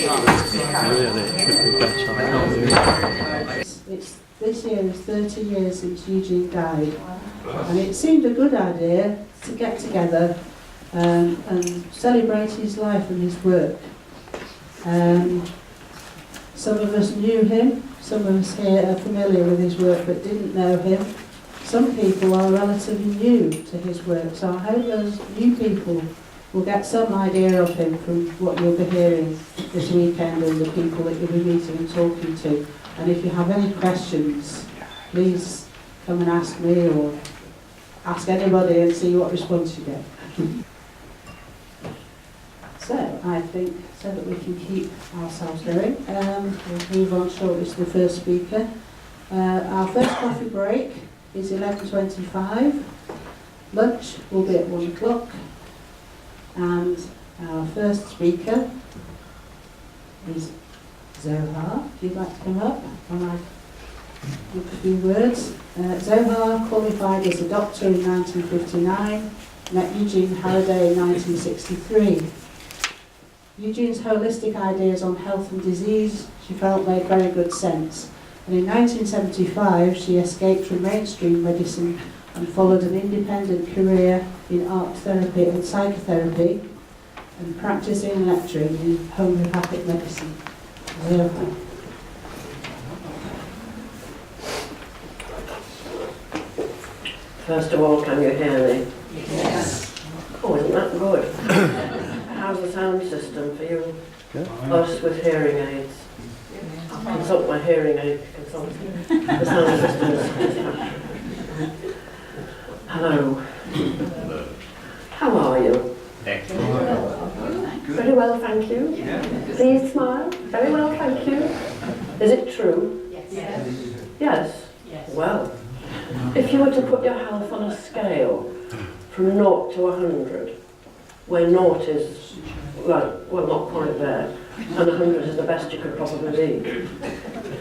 Really, it should be better. This year is 30 years since Eugene died, and it seemed a good idea to get together and celebrate his life and his work. Some of us knew him, some of us here are familiar with his work but didn't know him. Some people are relatively new to his work, so I hope those new people will get some idea of him from what you'll be hearing this weekend and the people that you'll be meeting and talking to. And if you have any questions, please come and ask me or ask anybody and see what response you get. So, I think, so that we can keep ourselves going, we'll move on shortly to the first speaker. Our first coffee break is 11:25. Lunch will be at 1 o'clock. And our first speaker is Zohar. If you'd like to come up, I might give a few words. Zohar qualified as a doctor in 1959, met Eugene Halliday in 1963. Eugene's holistic ideas on health and disease, she felt, made very good sense. And in 1975, she escaped from mainstream medicine and followed an independent career in art therapy and psychotherapy and practicing and lecturing in homeopathic medicine. First of all, can you hear me? Yes. Oh, isn't that good? How's the sound system for you? Good. Us with hearing aids. I'll consult my hearing aid consultant. The sound system is satisfactory. Hello. How are you? Very well, thank you. Please smile. Very well, thank you. Is it true? Yes. Yes? Well, if you were to put your health on a scale from 0 to 100, where 0 is, like, well, not quite there, and 100 is the best you could possibly be,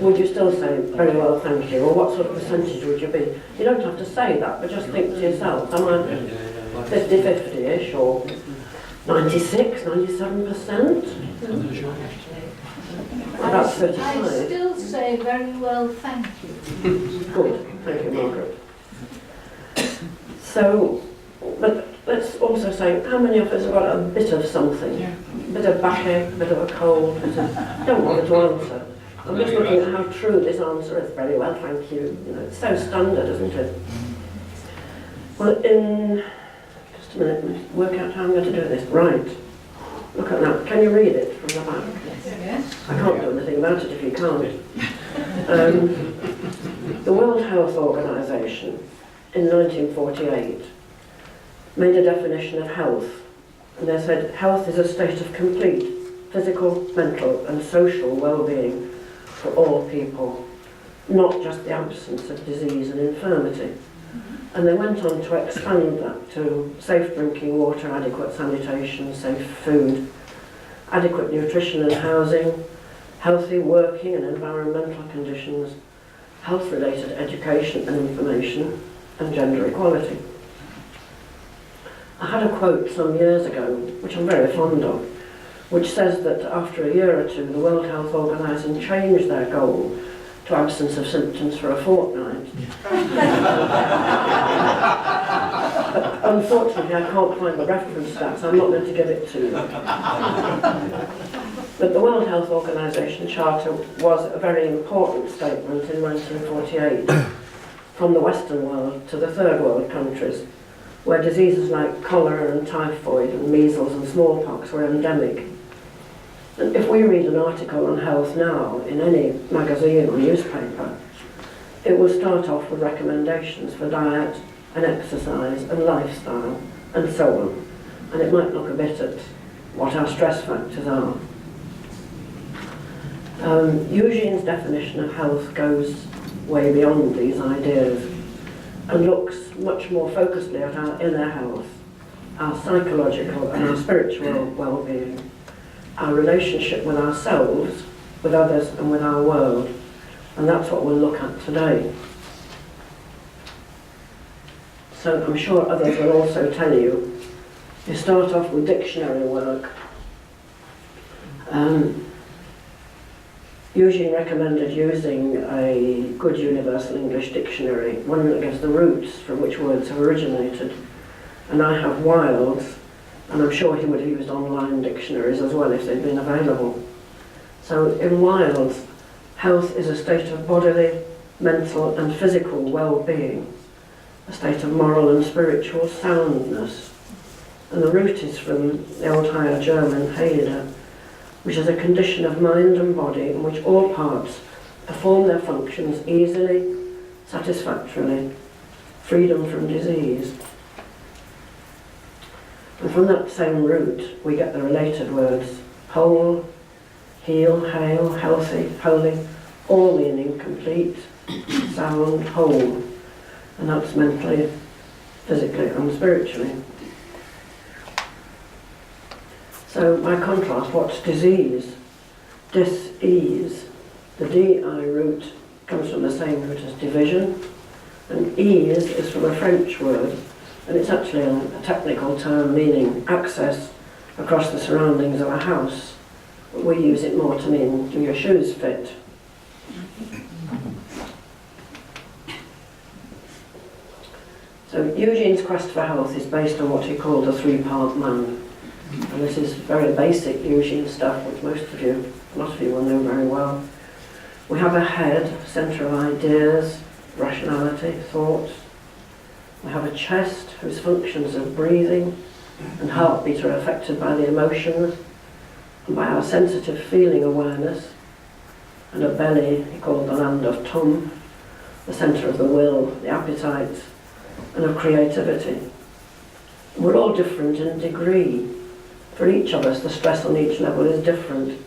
would you still say, very well, thank you? Or what sort of percentage would you be? You don't have to say that, but just think to yourself, am I 50-50-ish, or 96, 97%? About 35. I still say very well, thank you. Good, thank you, Margaret. So, but let's also say, how many of us have got a bit of something? A bit of backache, a bit of a cold, don't bother to answer. I'm just looking at how true this answer is. Very well, thank you. You know, it's so standard, isn't it? Well, in just a minute, let me work out how I'm going to do this. Right. Look at that. Can you read it from the back? Yes. I can't do anything about it if you can't. The World Health Organization in 1948 made a definition of health, and they said health is a state of complete physical, mental and social well-being for all people, not just the absence of disease and infirmity. And they went on to expand that to safe drinking water, adequate sanitation, safe food, adequate nutrition and housing, healthy working and environmental conditions, health-related education and information, and gender equality. I had a quote some years ago, which I'm very fond of, which says that after a year or two, the World Health Organization changed their goal to absence of symptoms for a fortnight. But unfortunately, I can't find the reference to that, so I'm not going to give it to you. But the World Health Organization Charter was a very important statement in 1948 from the Western world to the third world countries, where diseases like cholera and typhoid and measles and smallpox were endemic. And if we read an article on health now in any magazine or newspaper, it will start off with recommendations for diet and exercise and lifestyle and so on. And it might look a bit at what our stress factors are. Eugene's definition of health goes way beyond these ideas and looks much more focusedly at our inner health, our psychological and our spiritual well-being, our relationship with ourselves, with others and with our world. And that's what we'll look at today. So I'm sure others will also tell you, you start off with dictionary work. Eugene recommended using a good universal English dictionary, one that gives the roots from which words have originated. And I have Wilde's, and I'm sure he would have used online dictionaries as well if they'd been available. So in Wilde's, health is a state of bodily, mental and physical well-being, a state of moral and spiritual soundness. And the root is from the Old Higher German Heide, which is a condition of mind and body in which all parts perform their functions easily, satisfactorily, freedom from disease. And from that same root we get the related words whole, heal, hale, healthy, holy, all meaning complete, sound, whole. And that's mentally, physically and spiritually. So by contrast, what's disease? Dis-ease. The D-I root comes from the same root as division, and ease is from a French word, and it's actually a technical term meaning access across the surroundings of a house. But we use it more to mean do your shoes fit? So Eugene's quest for health is based on what he called a three-part man. And this is very basic Eugene stuff, which a lot of you will know very well. We have a head, centre of ideas, rationality, thoughts. We have a chest whose functions of breathing and heartbeat are affected by the emotions and by our sensitive feeling awareness. And a belly, he called the land of Tum, the centre of the will, the appetite, and of creativity. We're all different in degree. For each of us, the stress on each level is different.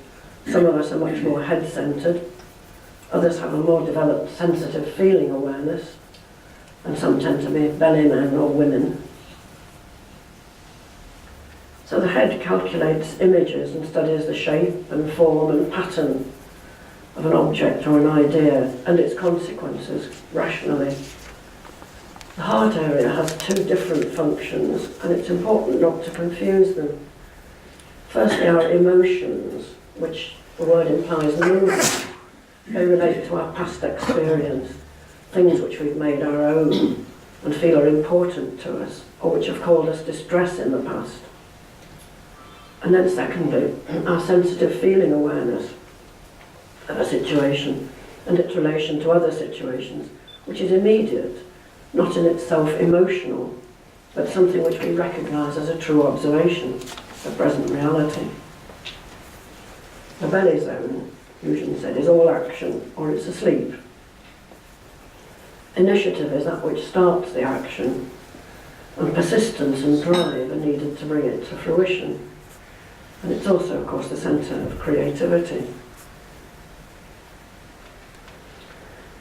Some of us are much more head-centred, others have a more developed sensitive feeling awareness, and some tend to be belly men or women. So the head calculates images and studies the shape and form and pattern of an object or an idea and its consequences rationally. The heart area has two different functions, and it's important not to confuse them. Firstly, our emotions, which the word implies movement. They relate to our past experience, things which we've made our own and feel are important to us, or which have caused us distress in the past. And then secondly, our sensitive feeling awareness of a situation and its relation to other situations, which is immediate, not in itself emotional, but something which we recognise as a true observation of present reality. The belly zone, Eugene said, is all action, or it's asleep. Initiative is that which starts the action, and persistence and drive are needed to bring it to fruition. And it's also, of course, the centre of creativity.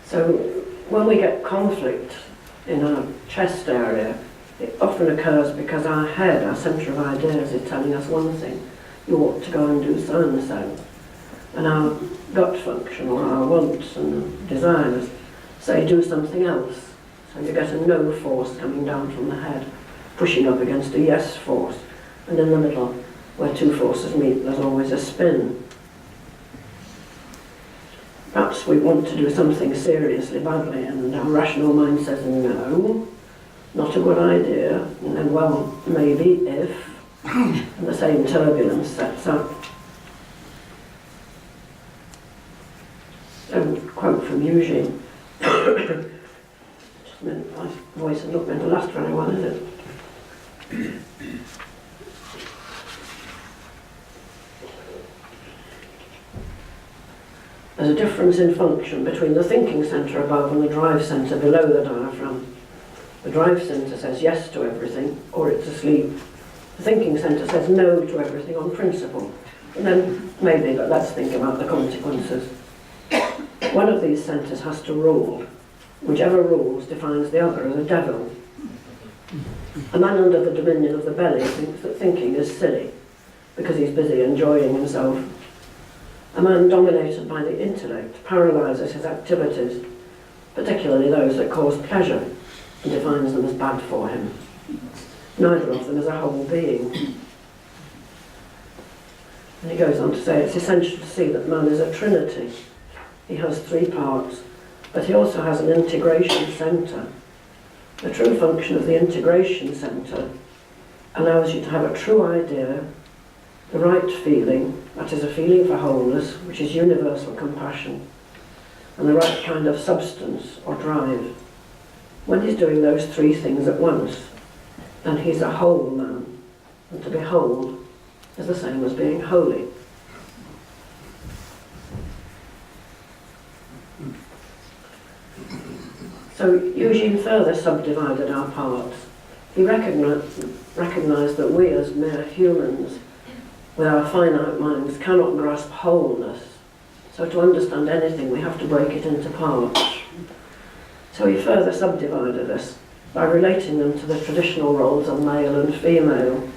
So when we get conflict in our chest area, it often occurs because our head, our centre of ideas, is telling us one thing. You ought to go and do so and so. And our gut function, or our wants and desires, say do something else. So you get a no force coming down from the head, pushing up against a yes force. And in the middle, where two forces meet, there's always a spin. Perhaps we want to do something seriously badly, and our rational mind says no, not a good idea, and then, well, maybe if, and the same turbulence sets up. So, quote from Eugene. Just a minute, my voice is not going to last very well, is it? There's a difference in function between the thinking centre above and the drive centre below the diaphragm. The drive centre says yes to everything, or it's asleep. The thinking centre says no to everything on principle. And then maybe, but let's think about the consequences. One of these centres has to rule. Whichever rules defines the other as a devil. A man under the dominion of the belly thinks that thinking is silly, because he's busy enjoying himself. A man dominated by the intellect paralyses his activities, particularly those that cause pleasure, and defines them as bad for him. Neither of them is a whole being. And he goes on to say it's essential to see that man is a trinity, he has 3 parts, but he also has an integration centre. The true function of the integration centre allows you to have a true idea, the right feeling, that is a feeling for wholeness, which is universal compassion, and the right kind of substance or drive. When he's doing those 3 things at once, then he's a whole man, and to be whole is the same as being holy. So Eugene further subdivided our parts. He recognised that we as mere humans, with our finite minds, cannot grasp wholeness. So to understand anything, we have to break it into parts. So he further subdivided us by relating them to the traditional roles of male and female,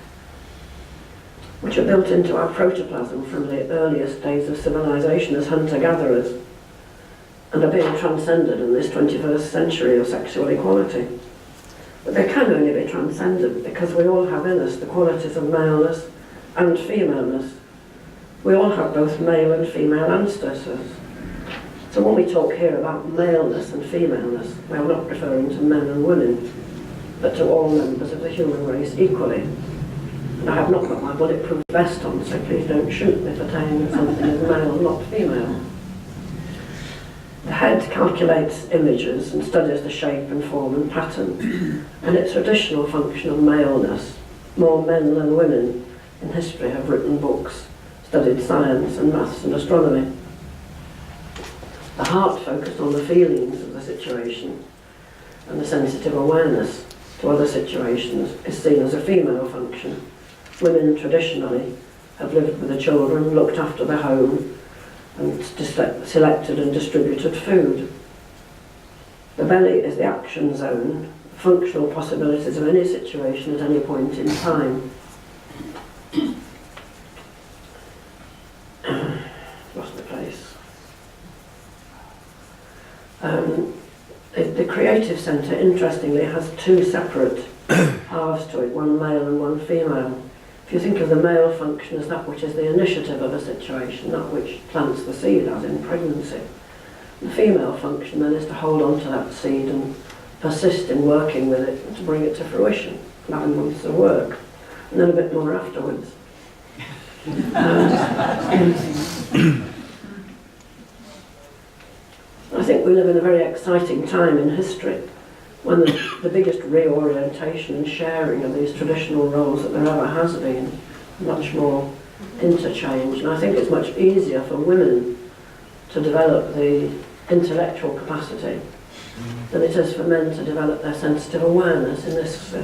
which are built into our protoplasm from the earliest days of civilization as hunter-gatherers, and are being transcended in this 21st century of sexual equality. But they can only be transcended because we all have in us the qualities of maleness and femaleness. We all have both male and female ancestors. So when we talk here about maleness and femaleness, we are not referring to men and women, but to all members of the human race equally. And I have not got my bulletproof vest on, so please don't shoot me for saying that something is male, not female. The head calculates images and studies the shape and form and pattern, and its traditional function of maleness. More men than women in history have written books, studied science and maths and astronomy. The heart focused on the feelings of the situation, and the sensitive awareness to other situations is seen as a female function. Women traditionally have lived with the children, looked after the home, and selected and distributed food. The belly is the action zone, functional possibilities of any situation at any point in time. Lost my place. The creative centre, interestingly, has 2 separate halves to it, one male and one female. If you think of the male function as that which is the initiative of a situation, that which plants the seed, as in pregnancy, the female function then is to hold on to that seed and persist in working with it and to bring it to fruition, 11 months of work, and then a bit more afterwards. I think we live in a very exciting time in history when the biggest reorientation and sharing of these traditional roles that there ever has been, much more interchange. And I think it's much easier for women to develop the intellectual capacity than it is for men to develop their sensitive awareness in this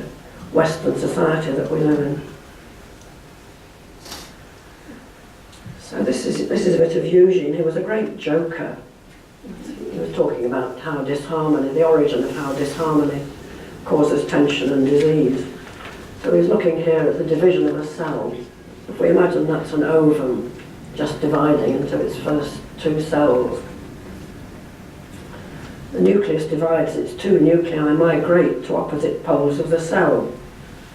Western society that we live in. So this is a bit of Eugene. He was a great joker. He was talking about how disharmony, the origin of how disharmony causes tension and disease. So he's looking here at the division of a cell. If we imagine that's an ovum just dividing into its first 2 cells, the nucleus divides, its 2 nuclei migrate to opposite poles of the cell.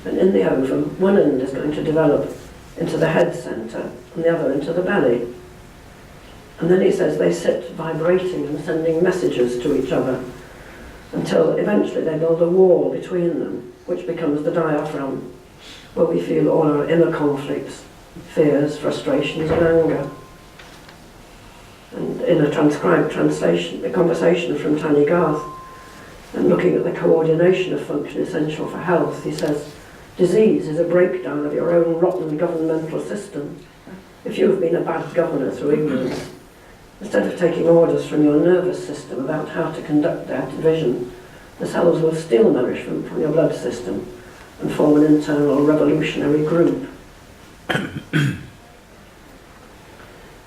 And in the ovum, one end is going to develop into the head centre and the other into the belly. And then he says they sit vibrating and sending messages to each other until eventually they build a wall between them, which becomes the diaphragm, where we feel all our inner conflicts, fears, frustrations and anger. And in a transcribed translation, a conversation from Tanny Garth, and looking at the coordination of function essential for health, he says, disease is a breakdown of your own rotten governmental system. If you have been a bad governor through ignorance, instead of taking orders from your nervous system about how to conduct their division, the cells will steal nourishment from your blood system and form an internal revolutionary group.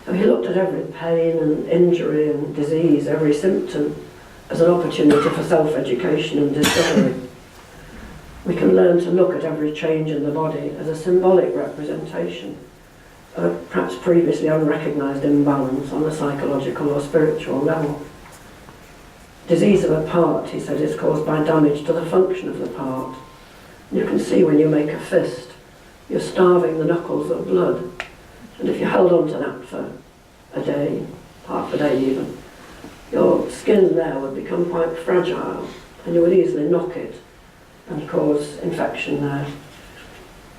So he looked at every pain and injury and disease, every symptom, as an opportunity for self-education and discovery. We can learn to look at every change in the body as a symbolic representation of a perhaps previously unrecognised imbalance on a psychological or spiritual level. Disease of a part, he said, is caused by damage to the function of the part. You can see when you make a fist, you're starving the knuckles of blood. And if you held on to that for a day, half a day even, your skin there would become quite fragile and you would easily knock it and cause infection there.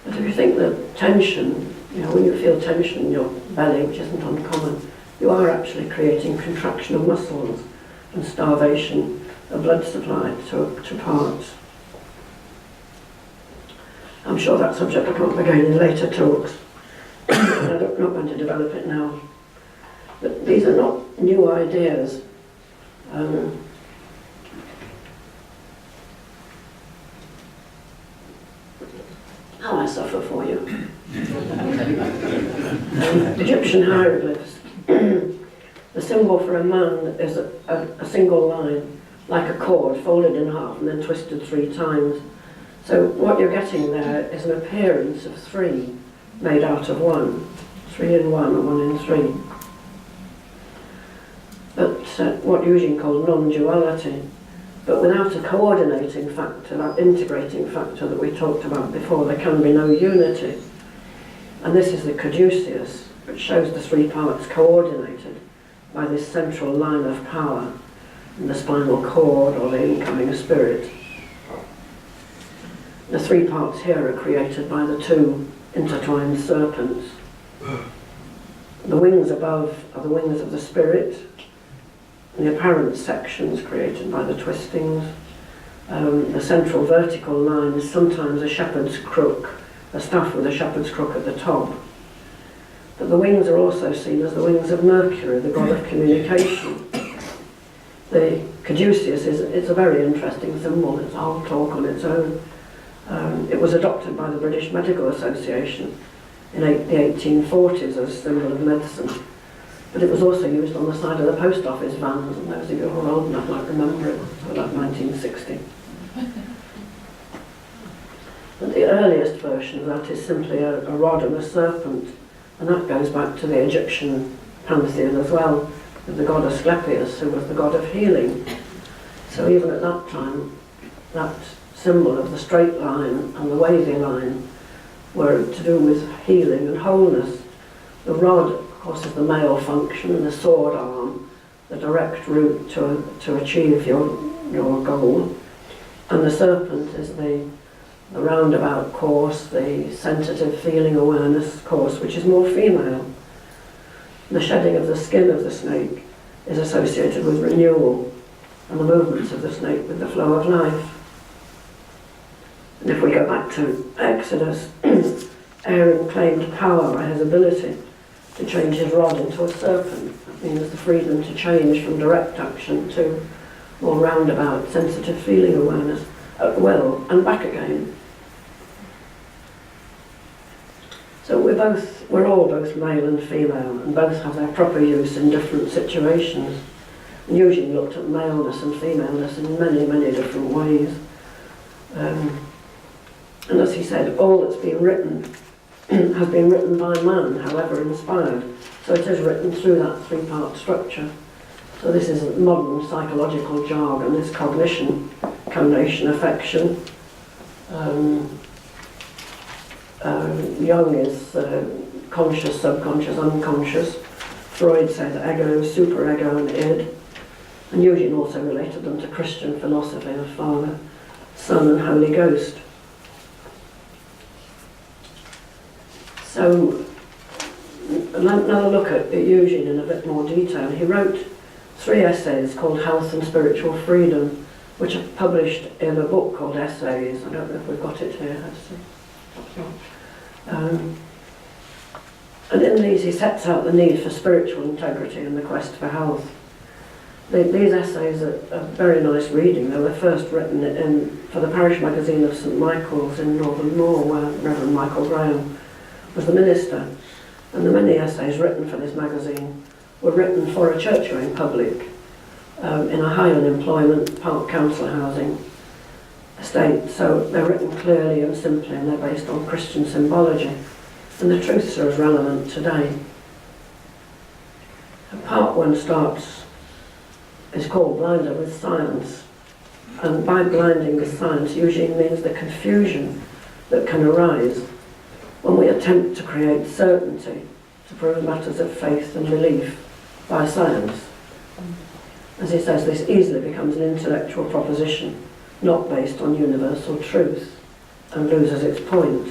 But if you think that tension, when you feel tension in your belly, which isn't uncommon, you are actually creating contraction of muscles and starvation of blood supply to parts. I'm sure that subject will come up again in later talks. I'm not going to develop it now. But these are not new ideas. How I suffer for you. Egyptian hieroglyphs. The symbol for a man is a single line, like a cord, folded in half and then twisted 3 times. So what you're getting there is an appearance of 3 made out of 1. 3 in 1 or 1 in 3. But what Eugene called non-duality, but without a coordinating factor, that integrating factor that we talked about before, there can be no unity. And this is the caduceus, which shows the 3 parts coordinated by this central line of power in the spinal cord or the incoming spirit. The 3 parts here are created by the 2 intertwined serpents. The wings above are the wings of the spirit, and the apparent sections created by the twistings. The central vertical line is sometimes a shepherd's crook, a staff with a shepherd's crook at the top. But the wings are also seen as the wings of Mercury, the god of communication. The caduceus is a very interesting symbol. It's a whole talk on its own. It was adopted by the British Medical Association in the 1840s as a symbol of medicine. But it was also used on the side of the post office vans, and those of you who are old enough might remember it, so like 1960. But the earliest version of that is simply a rod and a serpent, and that goes back to the Egyptian pantheon as well, with the god Asclepius, who was the god of healing. So even at that time, that symbol of the straight line and the wavy line were to do with healing and wholeness. The rod, of course, is the male function, and the sword arm, the direct route to achieve your goal. And the serpent is the roundabout course, the sensitive feeling awareness course, which is more female. The shedding of the skin of the snake is associated with renewal, and the movements of the snake with the flow of life. And if we go back to Exodus, Aaron claimed power by his ability to change his rod into a serpent. That means the freedom to change from direct action to more roundabout, sensitive feeling awareness at will and back again. So we're all both male and female, and both have their proper use in different situations. And Eugene looked at maleness and femaleness in many, many different ways. And as he said, all that's been written has been written by man, however inspired. So it is written through that 3-part structure. So this is modern psychological jargon, this cognition, conation, affection. Jung is conscious, subconscious, unconscious. Freud says ego, superego and id. And Eugene also related them to Christian philosophy of Father, Son and Holy Ghost. So, another look at Eugene in a bit more detail. He wrote 3 essays called Health and Spiritual Freedom, which are published in a book called Essays. I don't know if we've got it here. And in these he sets out the need for spiritual integrity and the quest for health. These essays are very nice reading. They were first written for the parish magazine of St Michael's in Northern Moor, where Reverend Michael Graham was the minister. And the many essays written for this magazine were written for a church-going public in a high unemployment park council housing estate. So they're written clearly and simply, and they're based on Christian symbology. And the truths are as relevant today. And part 1 is called Blinder with Science. And by blinding with science, Eugene means the confusion that can arise when we attempt to create certainty to prove matters of faith and belief by science. As he says, this easily becomes an intellectual proposition, not based on universal truth, and loses its point.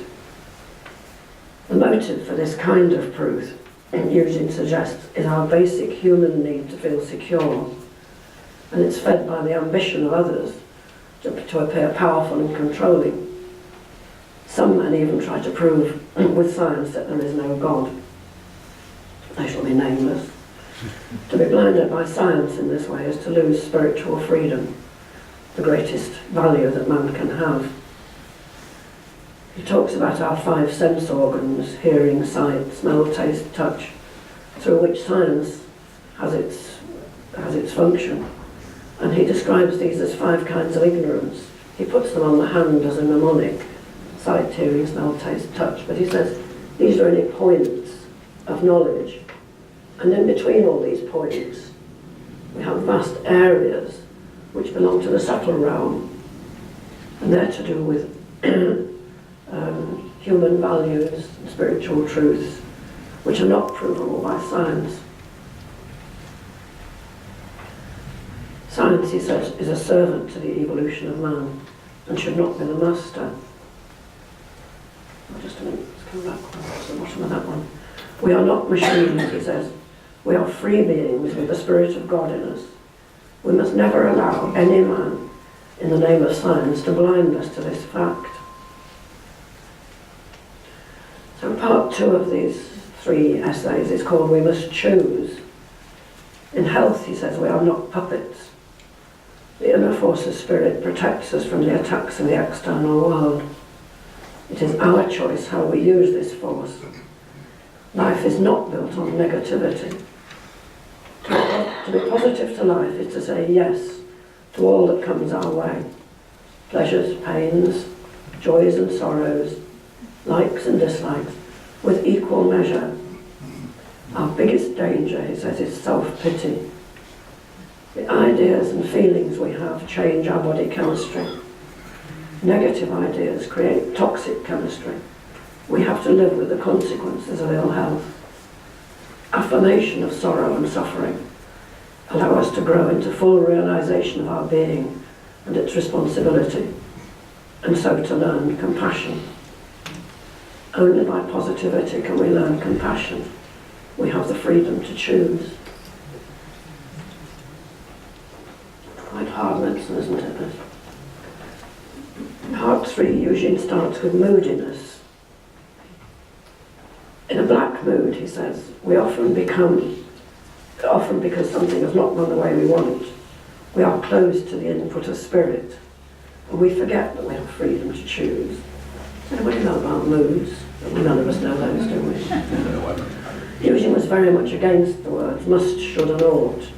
The motive for this kind of proof, Eugene suggests, is our basic human need to feel secure, and it's fed by the ambition of others to appear powerful and controlling. Some men even try to prove with science that there is no God. They shall be nameless. To be blinded by science in this way is to lose spiritual freedom, the greatest value that man can have. He talks about our 5 sense organs, hearing, sight, smell, taste, touch, through which science has its function. And he describes these as 5 kinds of ignorance. He puts them on the hand as a mnemonic: sight, hearing, smell, taste, touch. But he says these are only points of knowledge. And in between all these points, we have vast areas which belong to the subtle realm. And they're to do with human values and spiritual truths, which are not provable by science. Science, he says, is a servant to the evolution of man and should not be the master. Just a minute, let's come back to the bottom of that one. We are not machines, he says. We are free beings with the Spirit of God in us. We must never allow any man, in the name of science, to blind us to this fact. So part 2 of these 3 essays is called We Must Choose. In health, he says, we are not puppets. The inner force of spirit protects us from the attacks of the external world. It is our choice how we use this force. Life is not built on negativity. To be positive to life is to say yes to all that comes our way. Pleasures, pains, joys and sorrows, likes and dislikes, with equal measure. Our biggest danger, he says, is self-pity. The ideas and feelings we have change our body chemistry. Negative ideas create toxic chemistry. We have to live with the consequences of ill health. Affirmation of sorrow and suffering allow us to grow into full realization of our being and its responsibility, and so to learn compassion. Only by positivity can we learn compassion. We have the freedom to choose. Quite hard medicine, isn't it? This? Part 3, Eugene starts with moodiness. In a black mood, he says, we often because something has not gone the way we want, we are closed to the input of spirit, and we forget that we have freedom to choose. Does anybody know about moods? None of us know those, do we? Eugene was very much against the words must, should and ought.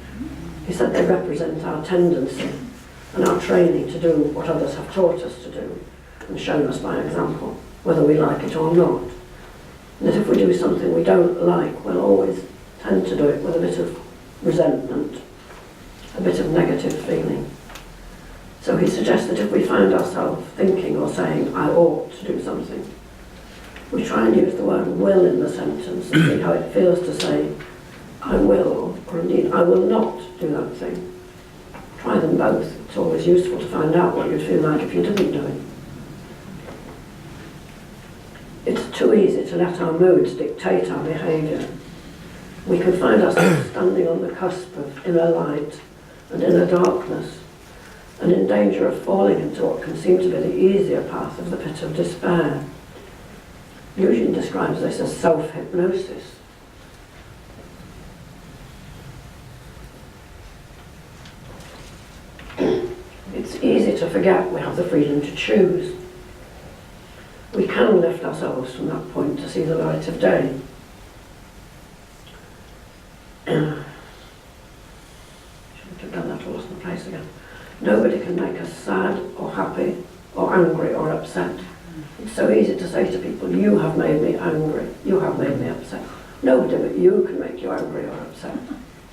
He said they represent our tendency and our training to do what others have taught us to do and shown us by example, whether we like it or not. And that if we do something we don't like, we'll always tend to do it with a bit of resentment, a bit of negative feeling. So he suggests that if we find ourselves thinking or saying, I ought to do something, we try and use the word will in the sentence and see how it feels to say, I will, or indeed, I will not do that thing. Try them both. It's always useful to find out what you'd feel like if you didn't do it. It's too easy to let our moods dictate our behaviour. We can find ourselves standing on the cusp of inner light and inner darkness, and in danger of falling into what can seem to be the easier path of the pit of despair. Eugene describes this as self-hypnosis. It's easy to forget we have the freedom to choose. We can lift ourselves from that point to see the light of day. Should have done that, or lost my place again. Nobody can make us sad or happy or angry or upset. It's so easy to say to people, you have made me angry, you have made me upset. Nobody but you can make you angry or upset.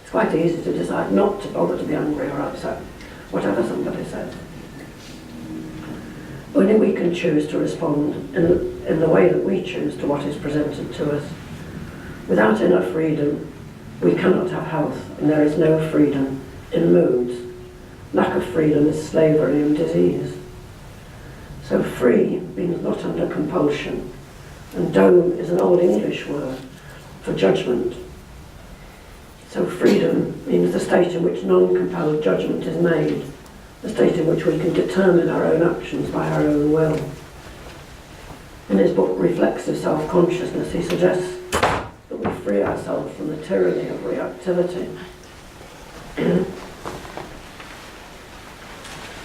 It's quite easy to decide not to bother to be angry or upset, whatever somebody says. Only we can choose to respond in the way that we choose to what is presented to us. Without inner freedom, we cannot have health, and there is no freedom in moods. Lack of freedom is slavery and disease. So free means not under compulsion, and dome is an Old English word for judgment. So freedom means the state in which non-compelled judgment is made, the state in which we can determine our own actions by our own will. In his book Reflexive Self-Consciousness, he suggests that we free ourselves from the tyranny of reactivity.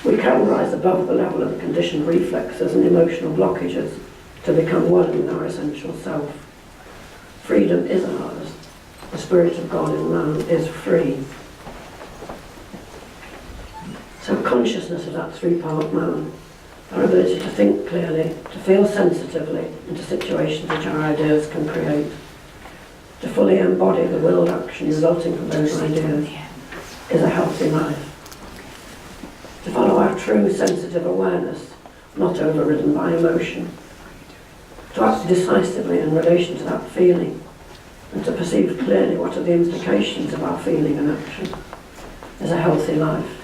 We can rise above the level of conditioned reflexes and emotional blockages to become one with our essential self. Freedom is ours. The Spirit of God in man is free. So consciousness of that three-part man, our ability to think clearly, to feel sensitively into situations which our ideas can create, to fully embody the willed action resulting from those ideas, is a healthy life. To follow our true sensitive awareness, not overridden by emotion. To act decisively in relation to that feeling, and to perceive clearly what are the implications of our feeling and action, is a healthy life.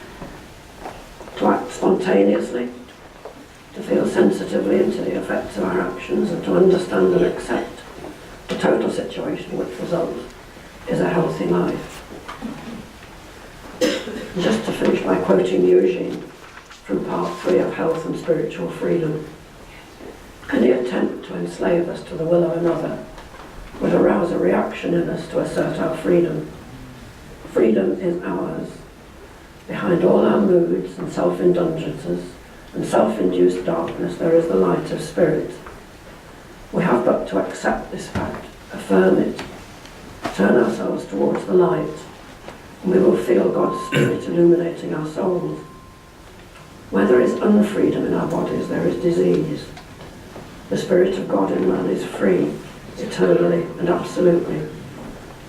To act spontaneously, to feel sensitively into the effects of our actions, and to understand and accept the total situation which results, is a healthy life. And just to finish by quoting Eugene from part 3 of Health and Spiritual Freedom, any attempt to enslave us to the will of another would arouse a reaction in us to assert our freedom. Freedom is ours. Behind all our moods and self-indulgences and self-induced darkness there is the light of spirit. We have but to accept this fact, affirm it, turn ourselves towards the light, and we will feel God's Spirit illuminating our souls. Where there is unfreedom in our bodies, there is disease. The Spirit of God in man is free, eternally and absolutely.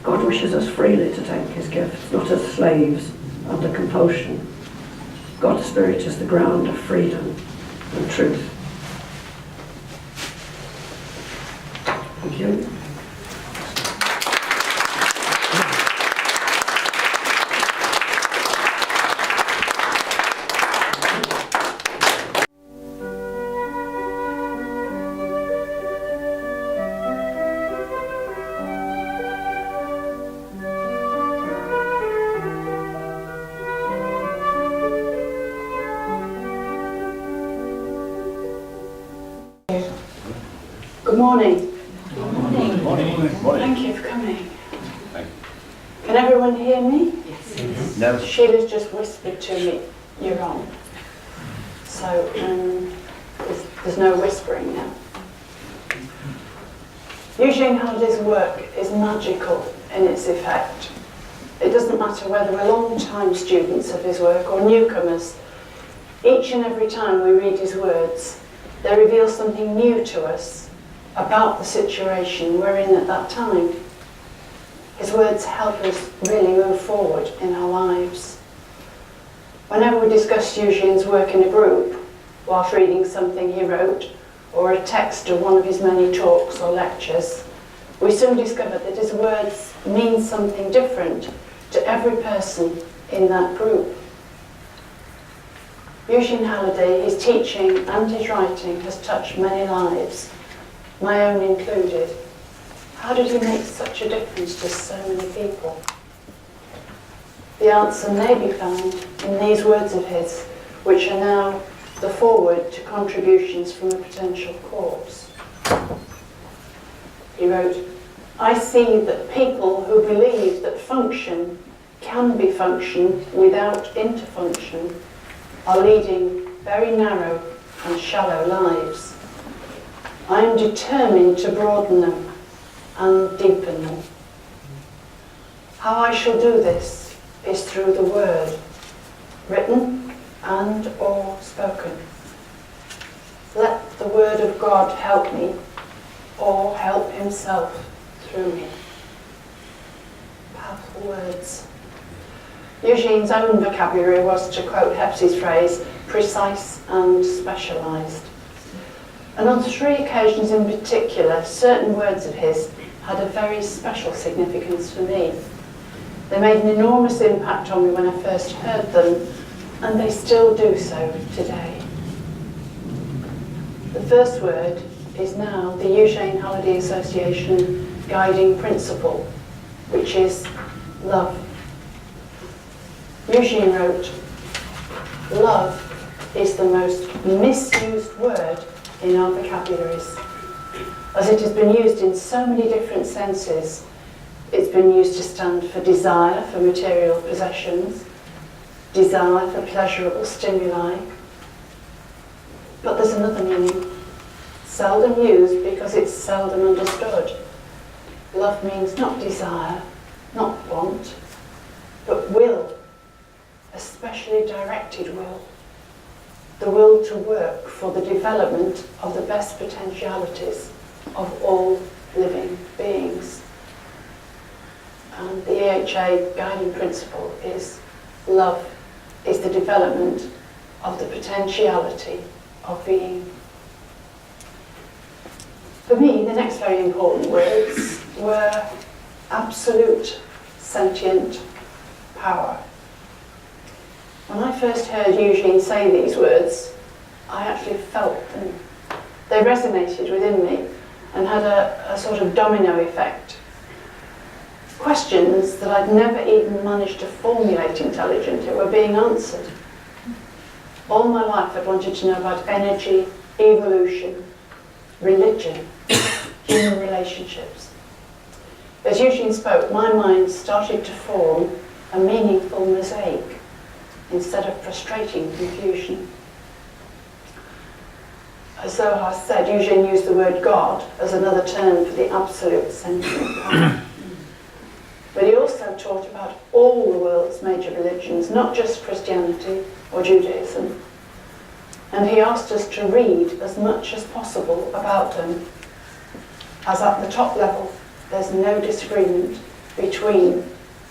God wishes us freely to take his gifts, not as slaves under compulsion. God's Spirit is the ground of freedom and truth. Thank you. Good morning. Good morning. Thank you for coming. Can everyone hear me? Yes. No. Sheila's just whispered to me, you're on. So there's no whispering now. Eugene Halliday's work is magical in its effect. It doesn't matter whether we're long-time students of his work or newcomers. Each and every time we read his words, they reveal something new to us about the situation we're in at that time. His words help us really move forward in our lives. Whenever we discuss Eugene's work in a group, whilst reading something he wrote, or a text of one of his many talks or lectures, we soon discover that his words mean something different to every person in that group. Eugene Halliday, his teaching and his writing has touched many lives, my own included. How did he make such a difference to so many people? The answer may be found in these words of his, which are now the foreword to contributions from a potential corpse. He wrote, "I see that people who believe that function can be function without interfunction are leading very narrow and shallow lives. I am determined to broaden them and deepen them. How I shall do this is through the word, written and or spoken. Let the word of God help me, or help himself through me." Powerful words. Eugene's own vocabulary was, to quote Heps's phrase, precise and specialised. And on 3 occasions in particular, certain words of his had a very special significance for me. They made an enormous impact on me when I first heard them, and they still do so today. The first word is now the Eugene Halliday Association guiding principle, which is love. Eugene wrote, "Love is the most misused word in our vocabularies, as it has been used in so many different senses. It's been used to stand for desire for material possessions, desire for pleasurable stimuli. But there's another meaning, seldom used because it's seldom understood. Love means not desire, not want, but will, especially directed will. The will to work for the development of the best potentialities of all living beings." And the EHA guiding principle is love is the development of the potentiality of being. For me, the next very important words were absolute sentient power. When I first heard Eugene say these words, I actually felt them. They resonated within me and had a sort of domino effect. Questions that I'd never even managed to formulate intelligently were being answered. All my life I'd wanted to know about energy, evolution, religion, human relationships. As Eugene spoke, my mind started to form a meaningful mosaic instead of frustrating confusion. As Zohar said, Eugene used the word God as another term for the absolute sentient power. But he also taught about all the world's major religions, not just Christianity or Judaism. And he asked us to read as much as possible about them, as at the top level there's no disagreement between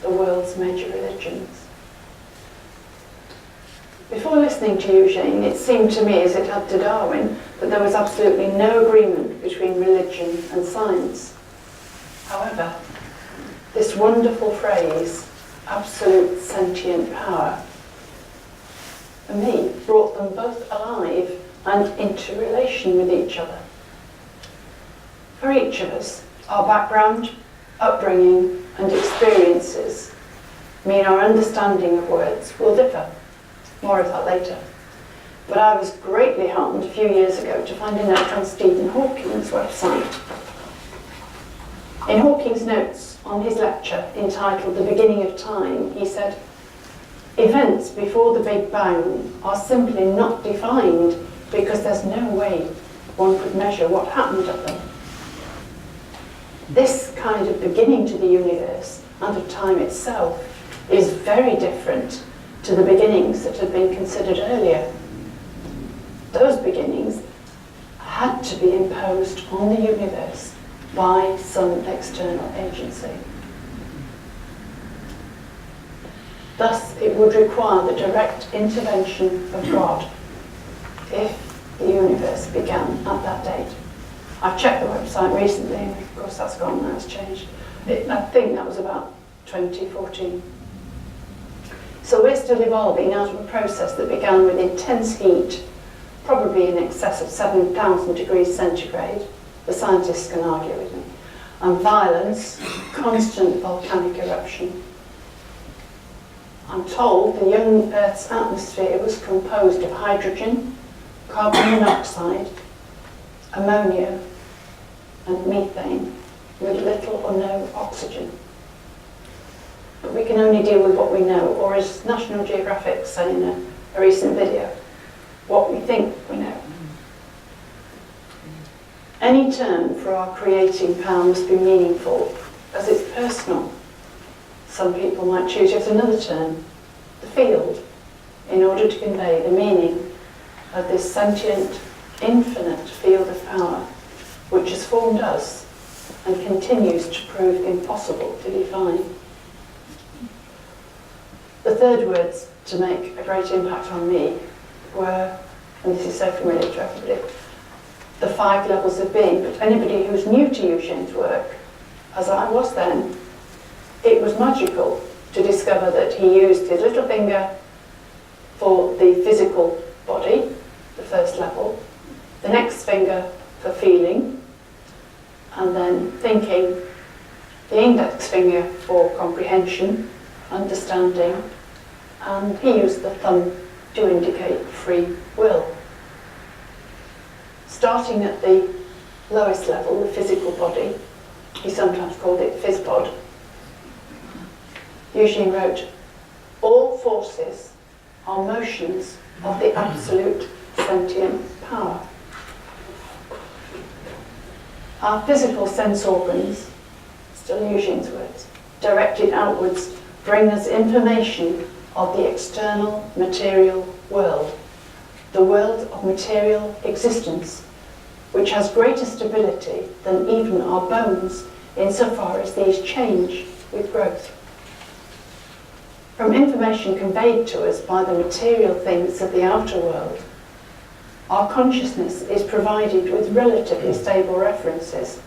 the world's major religions. Before listening to Eugene, it seemed to me, as it had to Darwin, that there was absolutely no agreement between religion and science. However, this wonderful phrase, absolute sentient power, for me, brought them both alive and into relation with each other. For each of us, our background, upbringing, and experiences mean our understanding of words will differ. More of that later. But I was greatly heartened a few years ago to find a note on Stephen Hawking's website. In Hawking's notes on his lecture entitled The Beginning of Time, he said, "Events before the Big Bang are simply not defined because there's no way one could measure what happened at them. This kind of beginning to the universe and of time itself is very different to the beginnings that had been considered earlier. Those beginnings had to be imposed on the universe by some external agency. Thus, it would require the direct intervention of God if the universe began at that date." I've checked the website recently, and of course that's gone now, it's changed. I think that was about 2014. So we're still evolving out of a process that began with intense heat, probably in excess of 7,000 degrees centigrade, the scientists can argue with me, and violence, constant volcanic eruption. I'm told the young Earth's atmosphere was composed of hydrogen, carbon monoxide, ammonia, and methane, with little or no oxygen. But we can only deal with what we know, or as National Geographic say in a recent video, what we think we know. Any term for our creating power must be meaningful, as it's personal. Some people might choose yet another term, the field, in order to convey the meaning of this sentient, infinite field of power, which has formed us and continues to prove impossible to define. The third words to make a great impact on me were, and this is so familiar to everybody, the 5 levels of being. But anybody who's new to Eugene's work, as I was then, it was magical to discover that he used his little finger for the physical body, the first level, the next finger for feeling, and then thinking, the index finger for comprehension, understanding, and he used the thumb to indicate free will. Starting at the lowest level, the physical body, he sometimes called it physbod, Eugene wrote, all forces are motions of the absolute sentient power. Our physical sense organs, still Eugene's words, directed outwards, bring us information of the external material world, the world of material existence, which has greater stability than even our bones insofar as these change with growth. From information conveyed to us by the material things of the outer world, our consciousness is provided with relatively stable references.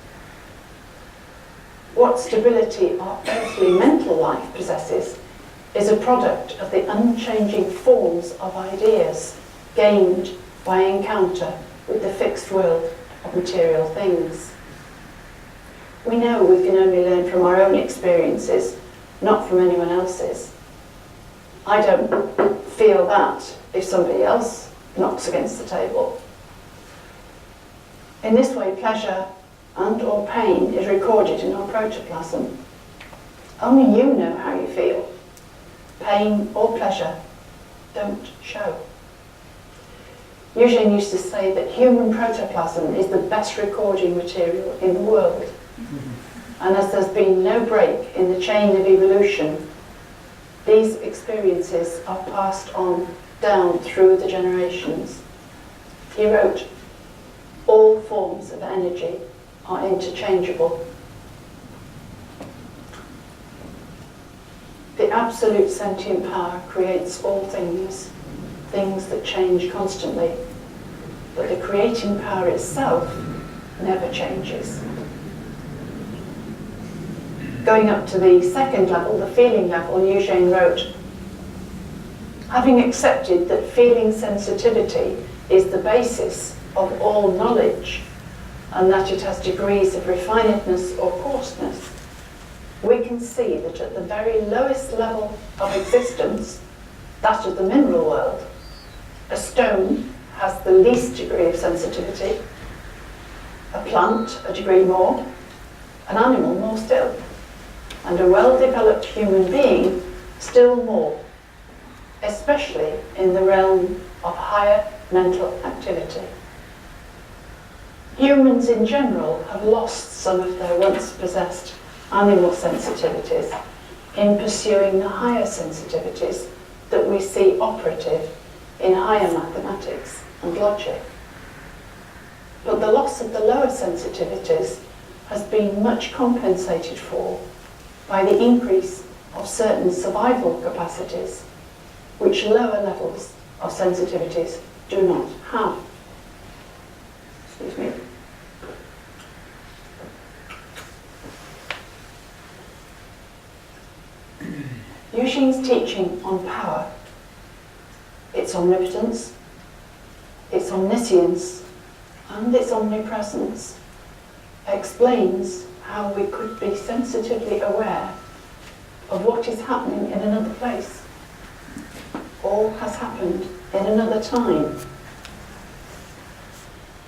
What stability our earthly mental life possesses is a product of the unchanging forms of ideas gained by encounter with the fixed world of material things. We know we can only learn from our own experiences, not from anyone else's. I don't feel that if somebody else knocks against the table. In this way, pleasure and or pain is recorded in our protoplasm. Only you know how you feel. Pain or pleasure don't show. Eugene used to say that human protoplasm is the best recording material in the world. And as there's been no break in the chain of evolution, these experiences are passed on down through the generations. He wrote, all forms of energy are interchangeable. The absolute sentient power creates all things, things that change constantly, but the creating power itself never changes. Going up to the second level, the feeling level, Eugene wrote, having accepted that feeling sensitivity is the basis of all knowledge and that it has degrees of refinedness or coarseness, we can see that at the very lowest level of existence, that of the mineral world, a stone has the least degree of sensitivity, a plant a degree more, an animal more still, and a well-developed human being still more, especially in the realm of higher mental activity. Humans in general have lost some of their once possessed animal sensitivities in pursuing the higher sensitivities that we see operative in higher mathematics and logic. But the loss of the lower sensitivities has been much compensated for by the increase of certain survival capacities, which lower levels of sensitivities do not have. Excuse me. Eugene's teaching on power, its omnipotence, its omniscience, and its omnipresence, explains how we could be sensitively aware of what is happening in another place, or has happened in another time.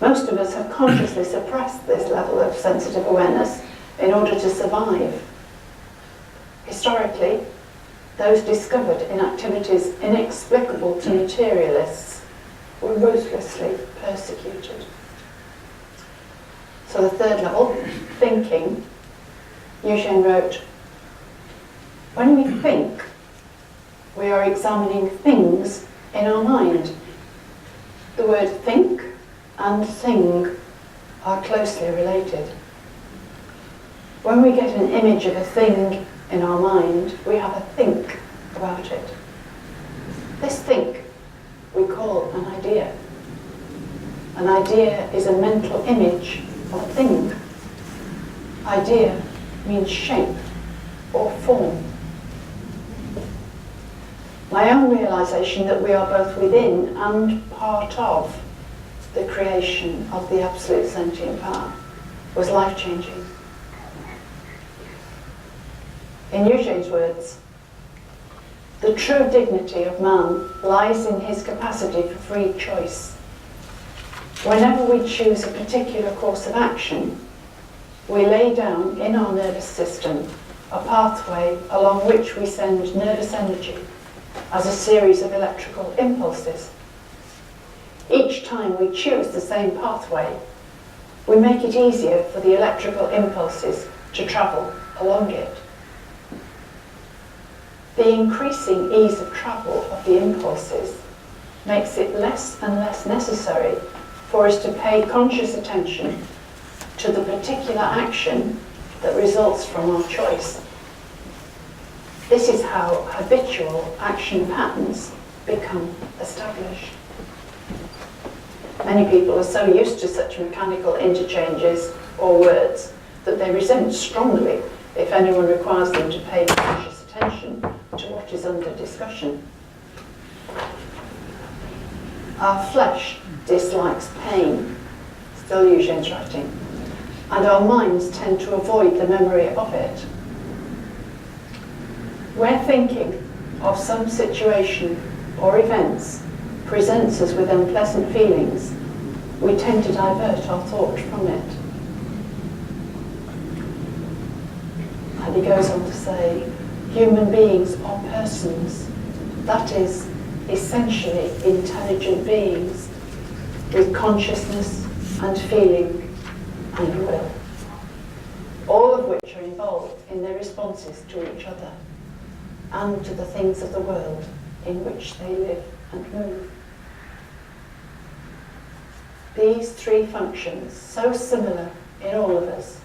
Most of us have consciously suppressed this level of sensitive awareness in order to survive. Historically, those discovered in activities inexplicable to materialists were ruthlessly persecuted. So the third level, thinking, Eugene wrote, when we think, we are examining things in our mind. The word think and thing are closely related. When we get an image of a thing in our mind, we have a think about it. This think we call an idea. An idea is a mental image of a thing. Idea means shape or form. My own realisation that we are both within and part of the creation of the absolute sentient power was life-changing. In Eugene's words, the true dignity of man lies in his capacity for free choice. Whenever we choose a particular course of action, we lay down in our nervous system a pathway along which we send nervous energy as a series of electrical impulses. Each time we choose the same pathway, we make it easier for the electrical impulses to travel along it. The increasing ease of travel of the impulses makes it less and less necessary for us to pay conscious attention to the particular action that results from our choice. This is how habitual action patterns become established. Many people are so used to such mechanical interchanges or words that they resent strongly if anyone requires them to pay conscious attention to what is under discussion. Our flesh dislikes pain, still Eugene's writing, and our minds tend to avoid the memory of it. Where thinking of some situation or events presents us with unpleasant feelings, we tend to divert our thought from it. And he goes on to say, human beings are persons, that is, essentially intelligent beings with consciousness and feeling and will, all of which are involved in their responses to each other and to the things of the world in which they live and move. These three functions, so similar in all of us,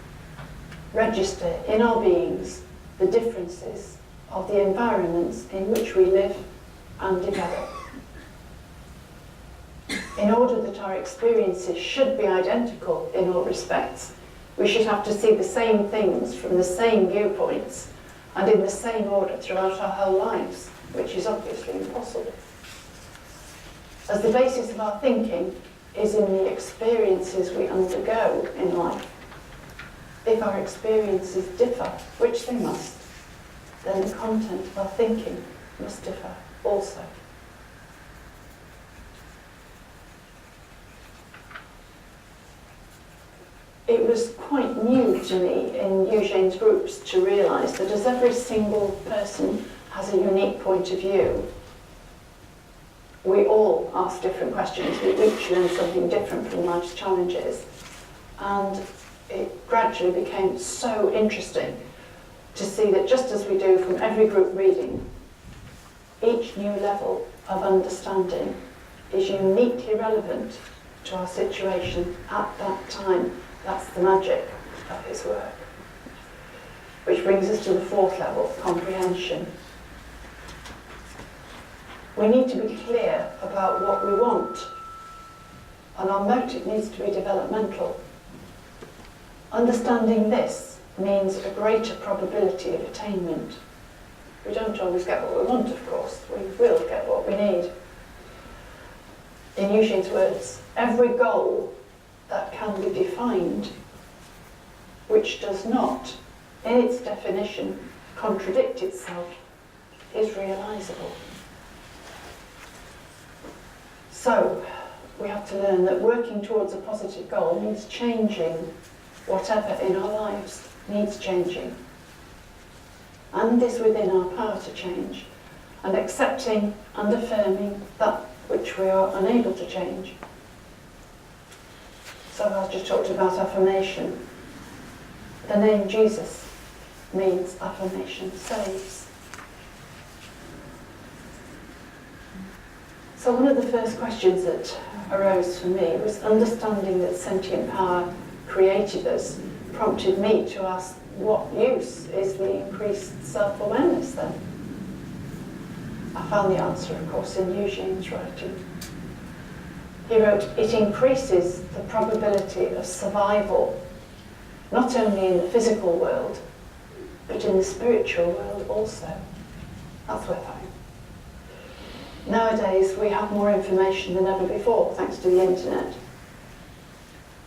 register in our beings the differences of the environments in which we live and develop. In order that our experiences should be identical in all respects, we should have to see the same things from the same viewpoints and in the same order throughout our whole lives, which is obviously impossible. As the basis of our thinking is in the experiences we undergo in life, if our experiences differ, which they must, then the content of our thinking must differ also. It was quite new to me in Eugene's groups to realise that as every single person has a unique point of view, we all ask different questions. We each learn something different from life's challenges. And it gradually became so interesting to see that just as we do from every group reading, each new level of understanding is uniquely relevant to our situation at that time. That's the magic of his work. Which brings us to the fourth level, comprehension. We need to be clear about what we want, and our motive needs to be developmental. Understanding this means a greater probability of attainment. We don't always get what we want, of course. We will get what we need. In Eugene's words, every goal that can be defined, which does not, in its definition, contradict itself, is realisable. So, we have to learn that working towards a positive goal means changing whatever in our lives needs changing, and is within our power to change, and accepting and affirming that which we are unable to change. So I just talked about affirmation. The name Jesus means affirmation saves. So one of the first questions that arose for me was understanding that sentient power created us, prompted me to ask, what use is the increased self-awareness then? I found the answer, of course, in Eugene's writing. He wrote, it increases the probability of survival, not only in the physical world, but in the spiritual world also. That's worth having. Nowadays, we have more information than ever before, thanks to the internet.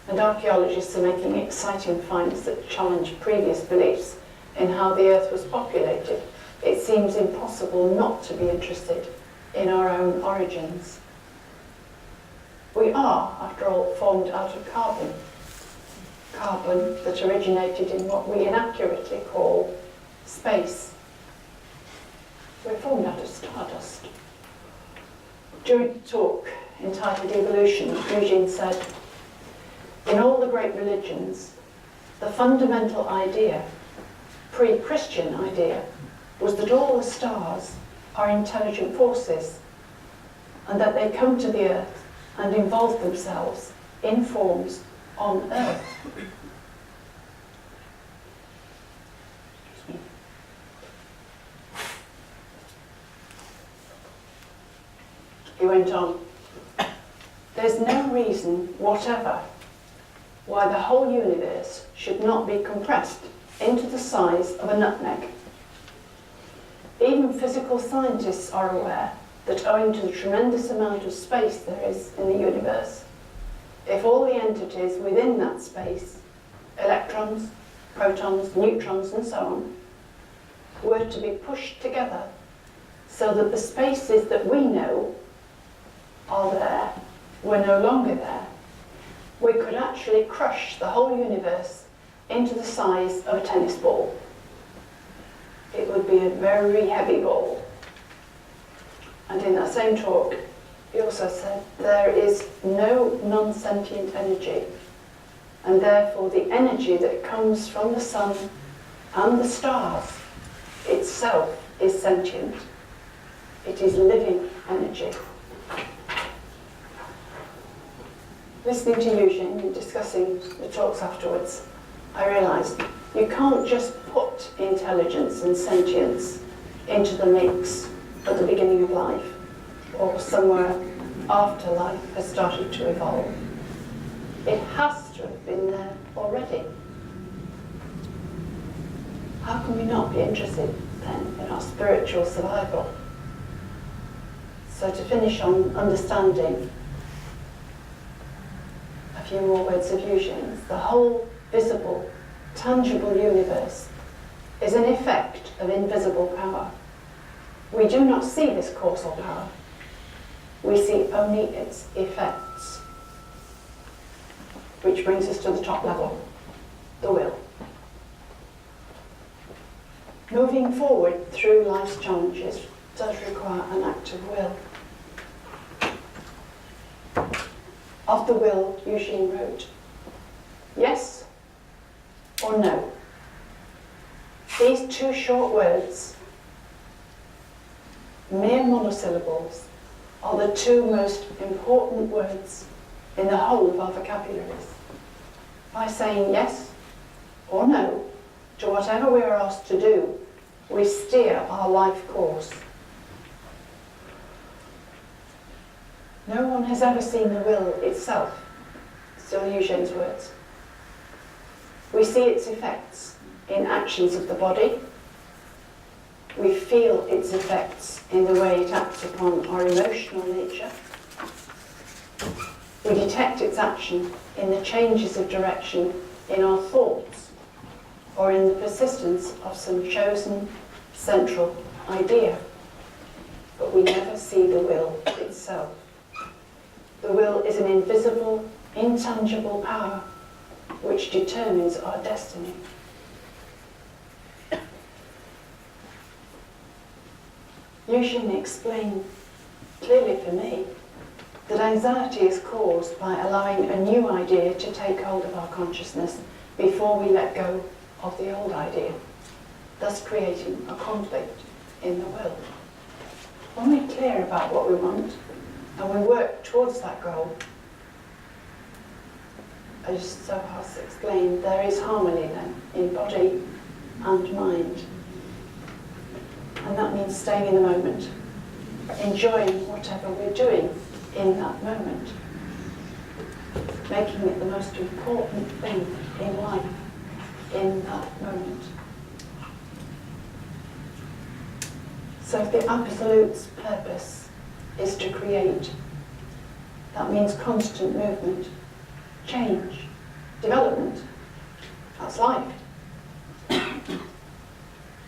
And archaeologists are making exciting finds that challenge previous beliefs in how the Earth was populated. It seems impossible not to be interested in our own origins. We are, after all, formed out of carbon. Carbon that originated in what we inaccurately call space. We're formed out of stardust. During a talk entitled Evolution, Eugene said, "In all the great religions, the fundamental idea, pre-Christian idea, was that all the stars are intelligent forces and that they come to the Earth and involve themselves in forms on Earth." He went on, "There's no reason whatever why the whole universe should not be compressed into the size of a nutmeg. Even physical scientists are aware that owing to the tremendous amount of space there is in the universe, if all the entities within that space, electrons, protons, neutrons and so on, were to be pushed together so that the spaces that we know are there were no longer there, we could actually crush the whole universe into the size of a tennis ball. It would be a very heavy ball." And in that same talk, he also said, "There is no non-sentient energy, and therefore the energy that comes from the sun and the stars itself is sentient. It is living energy." Listening to Eugene and discussing the talks afterwards, I realised you can't just put intelligence and sentience into the mix at the beginning of life or somewhere after life has started to evolve. It has to have been there already. How can we not be interested then in our spiritual survival? So to finish on understanding, a few more words of Eugene's. The whole visible, tangible universe is an effect of invisible power. We do not see this causal power. We see only its effects. Which brings us to the top level, the will. Moving forward through life's challenges does require an act of will. Of the will, Eugene wrote, "Yes or no." These two short words, mere monosyllables, are the two most important words in the whole of our vocabularies. By saying yes or no to whatever we are asked to do, we steer our life course. No one has ever seen the will itself, still Eugene's words. We see its effects in actions of the body. We feel its effects in the way it acts upon our emotional nature. We detect its action in the changes of direction in our thoughts or in the persistence of some chosen central idea. But we never see the will itself. The will is an invisible, intangible power which determines our destiny. Eugene explained clearly for me that anxiety is caused by allowing a new idea to take hold of our consciousness before we let go of the old idea, thus creating a conflict in the will. When we're clear about what we want and we work towards that goal, as Zohar has explained, there is harmony then in body and mind. And that means staying in the moment, enjoying whatever we're doing in that moment, making it the most important thing in life in that moment. So if the Absolute's purpose is to create. That means constant movement, change, development. That's life.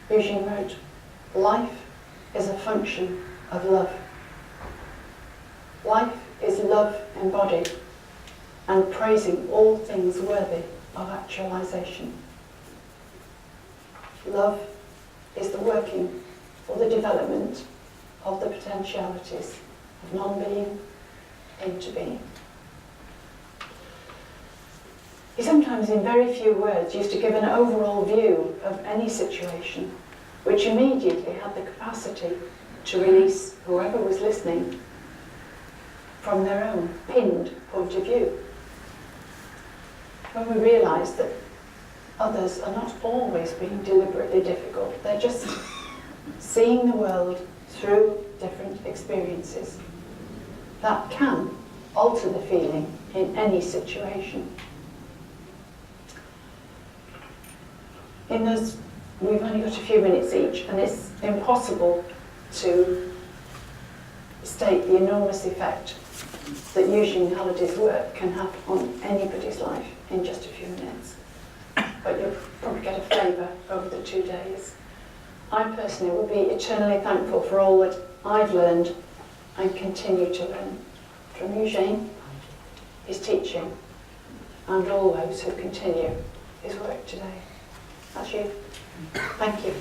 Eugene wrote, life is a function of love. Life is love embodied and praising all things worthy of actualization. Love is the working or the development of the potentialities of non-being into being. He sometimes, in very few words, used to give an overall view of any situation, which immediately had the capacity to release whoever was listening from their own pinned point of view. When we realise that others are not always being deliberately difficult, they're just seeing the world through different experiences, that can alter the feeling in any situation. In those, we've only got a few minutes each, and it's impossible to state the enormous effect that Eugene Halliday's work can have on anybody's life in just a few minutes. But you'll probably get a flavour over the 2 days. I personally will be eternally thankful for all that I've learned and continue to learn from Eugene, his teaching, and all those who continue his work today. That's you. Thank you.